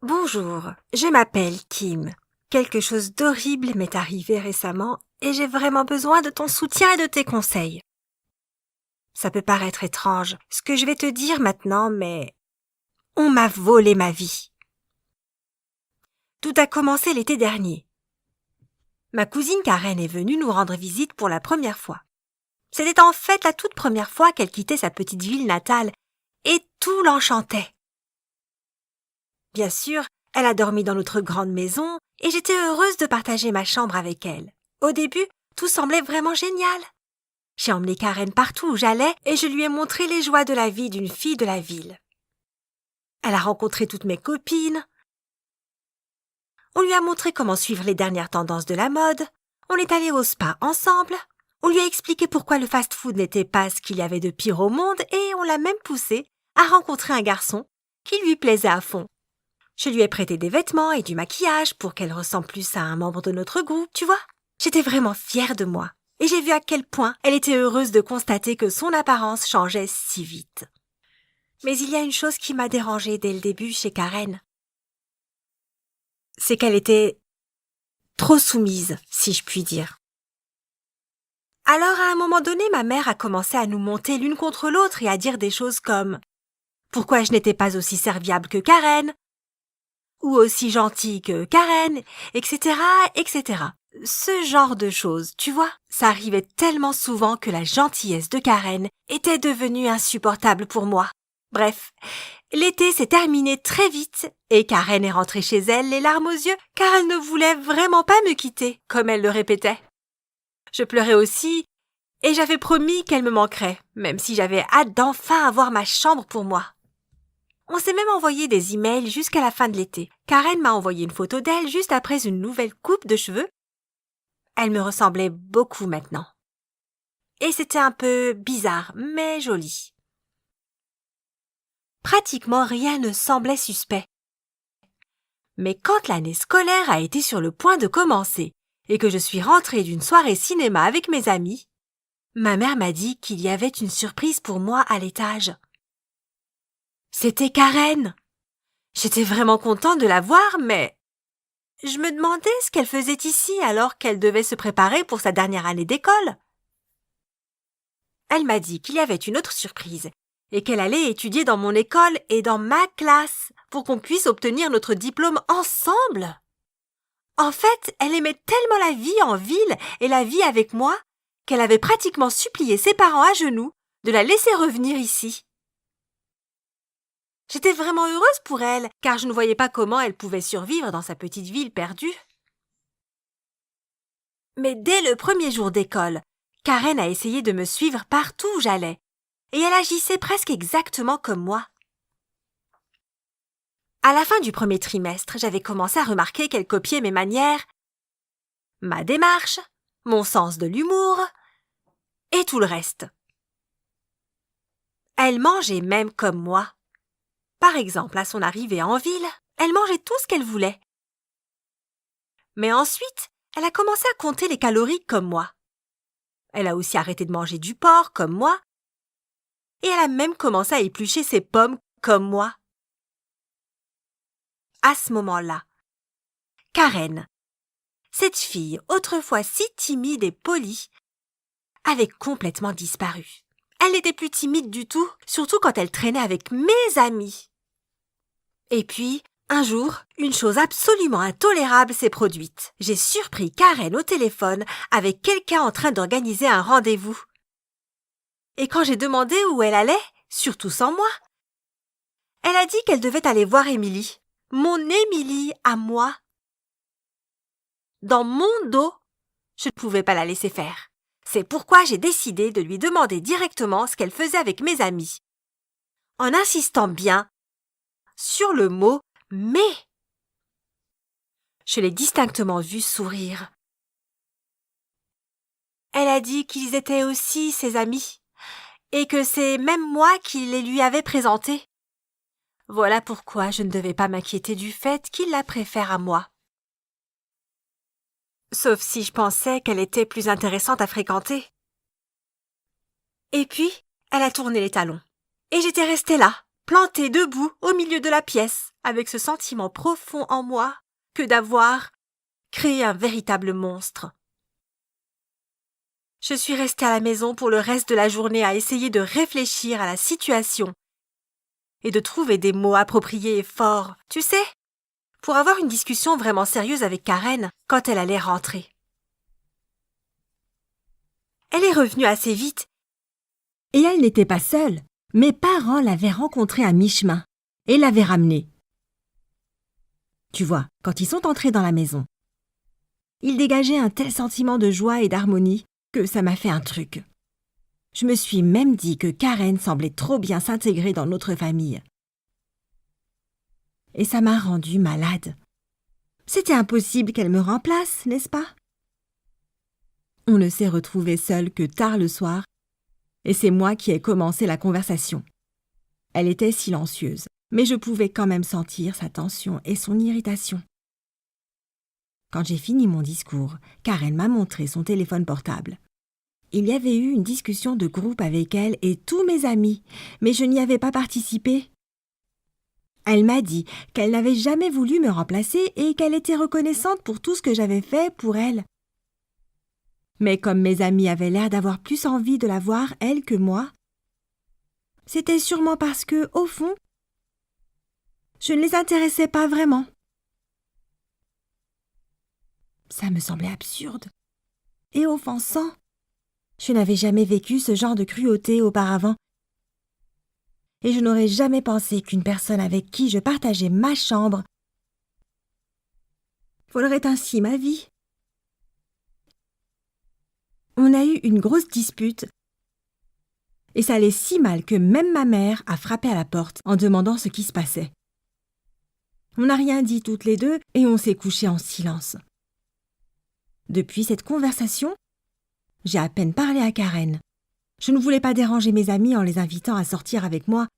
Bonjour, je m'appelle Kim. Quelque chose d'horrible m'est arrivé récemment et j'ai vraiment besoin de ton soutien et de tes conseils. Ça peut paraître étrange, ce que je vais te dire maintenant, mais on m'a volé ma vie. Tout a commencé l'été dernier. Ma cousine Karen est venue nous rendre visite pour la première fois. C'était en fait la toute première fois qu'elle quittait sa petite ville natale et tout l'enchantait. Bien sûr, elle a dormi dans notre grande maison et j'étais heureuse de partager ma chambre avec elle. Au début, tout semblait vraiment génial. J'ai emmené Karen partout où j'allais et je lui ai montré les joies de la vie d'une fille de la ville. Elle a rencontré toutes mes copines. On lui a montré comment suivre les dernières tendances de la mode. On est allé au spa ensemble. On lui a expliqué pourquoi le fast-food n'était pas ce qu'il y avait de pire au monde et on l'a même poussé à rencontrer un garçon qui lui plaisait à fond. Je lui ai prêté des vêtements et du maquillage pour qu'elle ressemble plus à un membre de notre groupe, tu vois. J'étais vraiment fière de moi. Et j'ai vu à quel point elle était heureuse de constater que son apparence changeait si vite. Mais il y a une chose qui m'a dérangée dès le début chez Karen. C'est qu'elle était trop soumise, si je puis dire. Alors à un moment donné, ma mère a commencé à nous monter l'une contre l'autre et à dire des choses comme « Pourquoi je n'étais pas aussi serviable que Karen ?» ou « Aussi gentille que Karen ?» etc., etc. Ce genre de choses, tu vois, ça arrivait tellement souvent que la gentillesse de Karen était devenue insupportable pour moi. Bref, l'été s'est terminé très vite et Karen est rentrée chez elle les larmes aux yeux car elle ne voulait vraiment pas me quitter, comme elle le répétait. Je pleurais aussi et j'avais promis qu'elle me manquerait, même si j'avais hâte d'enfin avoir ma chambre pour moi. On s'est même envoyé des emails jusqu'à la fin de l'été. Karen m'a envoyé une photo d'elle juste après une nouvelle coupe de cheveux. Elle me ressemblait beaucoup maintenant. Et c'était un peu bizarre, mais joli. Pratiquement rien ne semblait suspect. Mais quand l'année scolaire a été sur le point de commencer et que je suis rentrée d'une soirée cinéma avec mes amis, ma mère m'a dit qu'il y avait une surprise pour moi à l'étage. C'était Karen. J'étais vraiment contente de la voir, mais je me demandais ce qu'elle faisait ici alors qu'elle devait se préparer pour sa dernière année d'école. Elle m'a dit qu'il y avait une autre surprise et qu'elle allait étudier dans mon école et dans ma classe pour qu'on puisse obtenir notre diplôme ensemble. En fait, elle aimait tellement la vie en ville et la vie avec moi qu'elle avait pratiquement supplié ses parents à genoux de la laisser revenir ici. J'étais vraiment heureuse pour elle, car je ne voyais pas comment elle pouvait survivre dans sa petite ville perdue. Mais dès le premier jour d'école, Karen a essayé de me suivre partout où j'allais, et elle agissait presque exactement comme moi. À la fin du premier trimestre, j'avais commencé à remarquer qu'elle copiait mes manières, ma démarche, mon sens de l'humour et tout le reste. Elle mangeait même comme moi. Par exemple, à son arrivée en ville, elle mangeait tout ce qu'elle voulait. Mais ensuite, elle a commencé à compter les calories comme moi. Elle a aussi arrêté de manger du porc comme moi. Et elle a même commencé à éplucher ses pommes comme moi. À ce moment-là, Karen, cette fille autrefois si timide et polie, avait complètement disparu. Elle n'était plus timide du tout, surtout quand elle traînait avec mes amis. Et puis, un jour, une chose absolument intolérable s'est produite. J'ai surpris Karen au téléphone avec quelqu'un en train d'organiser un rendez-vous. Et quand j'ai demandé où elle allait, surtout sans moi, elle a dit qu'elle devait aller voir Émilie. Mon Émilie à moi. Dans mon dos, je ne pouvais pas la laisser faire. C'est pourquoi j'ai décidé de lui demander directement ce qu'elle faisait avec mes amis, en insistant bien sur le mot « mais ». Je l'ai distinctement vue sourire. Elle a dit qu'ils étaient aussi ses amis, et que c'est même moi qui les lui avais présentés. Voilà pourquoi je ne devais pas m'inquiéter du fait qu'il la préfère à moi. Sauf si je pensais qu'elle était plus intéressante à fréquenter. Et puis, elle a tourné les talons. Et j'étais restée là, plantée debout au milieu de la pièce, avec ce sentiment profond en moi que d'avoir créé un véritable monstre. Je suis restée à la maison pour le reste de la journée à essayer de réfléchir à la situation et de trouver des mots appropriés et forts, tu sais, pour avoir une discussion vraiment sérieuse avec Karen quand elle allait rentrer. Elle est revenue assez vite. Et elle n'était pas seule. Mes parents l'avaient rencontrée à mi-chemin et l'avaient ramenée. Tu vois, quand ils sont entrés dans la maison, ils dégageaient un tel sentiment de joie et d'harmonie que ça m'a fait un truc. Je me suis même dit que Karen semblait trop bien s'intégrer dans notre famille. Et ça m'a rendue malade. C'était impossible qu'elle me remplace, n'est-ce pas? On ne s'est retrouvés seuls que tard le soir, et c'est moi qui ai commencé la conversation. Elle était silencieuse, mais je pouvais quand même sentir sa tension et son irritation. Quand j'ai fini mon discours, Karen m'a montré son téléphone portable. Il y avait eu une discussion de groupe avec elle et tous mes amis, mais je n'y avais pas participé. Elle m'a dit qu'elle n'avait jamais voulu me remplacer et qu'elle était reconnaissante pour tout ce que j'avais fait pour elle. Mais comme mes amis avaient l'air d'avoir plus envie de la voir, elle, que moi, c'était sûrement parce que, au fond, je ne les intéressais pas vraiment. Ça me semblait absurde et offensant. Je n'avais jamais vécu ce genre de cruauté auparavant. Et je n'aurais jamais pensé qu'une personne avec qui je partageais ma chambre volerait ainsi ma vie. On a eu une grosse dispute et ça allait si mal que même ma mère a frappé à la porte en demandant ce qui se passait. On n'a rien dit toutes les deux et on s'est couchés en silence. Depuis cette conversation, j'ai à peine parlé à Karen. Je ne voulais pas déranger mes amis en les invitant à sortir avec moi,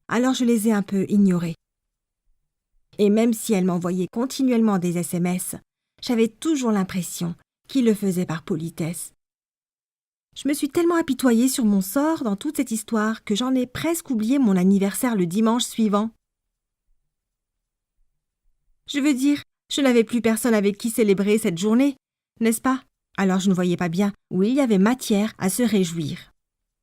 alors je les ai un peu ignorés. Et même si elle m'envoyait continuellement des SMS, j'avais toujours l'impression qu'il le faisait par politesse. Je me suis tellement apitoyée sur mon sort dans toute cette histoire que j'en ai presque oublié mon anniversaire le dimanche suivant. Je veux dire, je n'avais plus personne avec qui célébrer cette journée, n'est-ce pas? Alors je ne voyais pas bien où il y avait matière à se réjouir.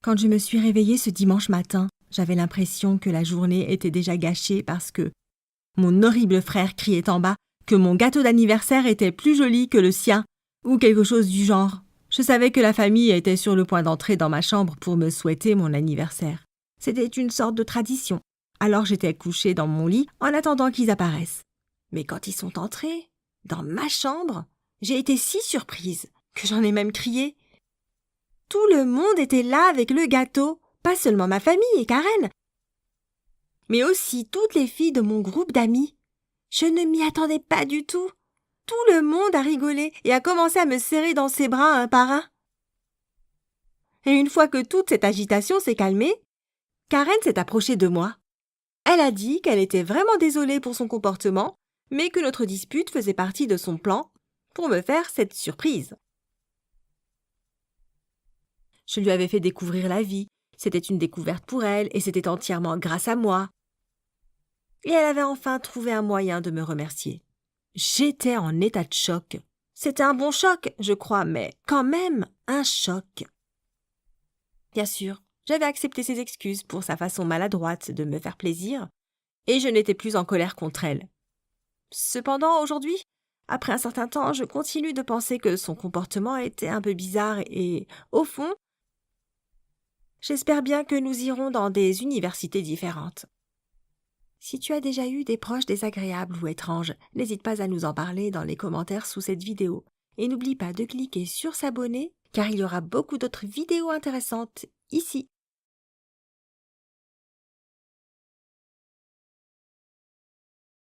Quand je me suis réveillée ce dimanche matin, j'avais l'impression que la journée était déjà gâchée parce que mon horrible frère criait en bas que mon gâteau d'anniversaire était plus joli que le sien, ou quelque chose du genre. Je savais que la famille était sur le point d'entrer dans ma chambre pour me souhaiter mon anniversaire. C'était une sorte de tradition. Alors j'étais couchée dans mon lit en attendant qu'ils apparaissent. Mais quand ils sont entrés, dans ma chambre, j'ai été si surprise que j'en ai même crié. Tout le monde était là avec le gâteau, pas seulement ma famille et Karen, mais aussi toutes les filles de mon groupe d'amis. Je ne m'y attendais pas du tout. Tout le monde a rigolé et a commencé à me serrer dans ses bras un par un. Et une fois que toute cette agitation s'est calmée, Karen s'est approchée de moi. Elle a dit qu'elle était vraiment désolée pour son comportement, mais que notre dispute faisait partie de son plan pour me faire cette surprise. Je lui avais fait découvrir la vie, c'était une découverte pour elle et c'était entièrement grâce à moi. Et elle avait enfin trouvé un moyen de me remercier. J'étais en état de choc. C'était un bon choc, je crois, mais quand même un choc. Bien sûr, j'avais accepté ses excuses pour sa façon maladroite de me faire plaisir, et je n'étais plus en colère contre elle. Cependant, aujourd'hui, après un certain temps, je continue de penser que son comportement était un peu bizarre et, au fond, j'espère bien que nous irons dans des universités différentes. Si tu as déjà eu des proches désagréables ou étranges, n'hésite pas à nous en parler dans les commentaires sous cette vidéo. Et n'oublie pas de cliquer sur s'abonner, car il y aura beaucoup d'autres vidéos intéressantes ici.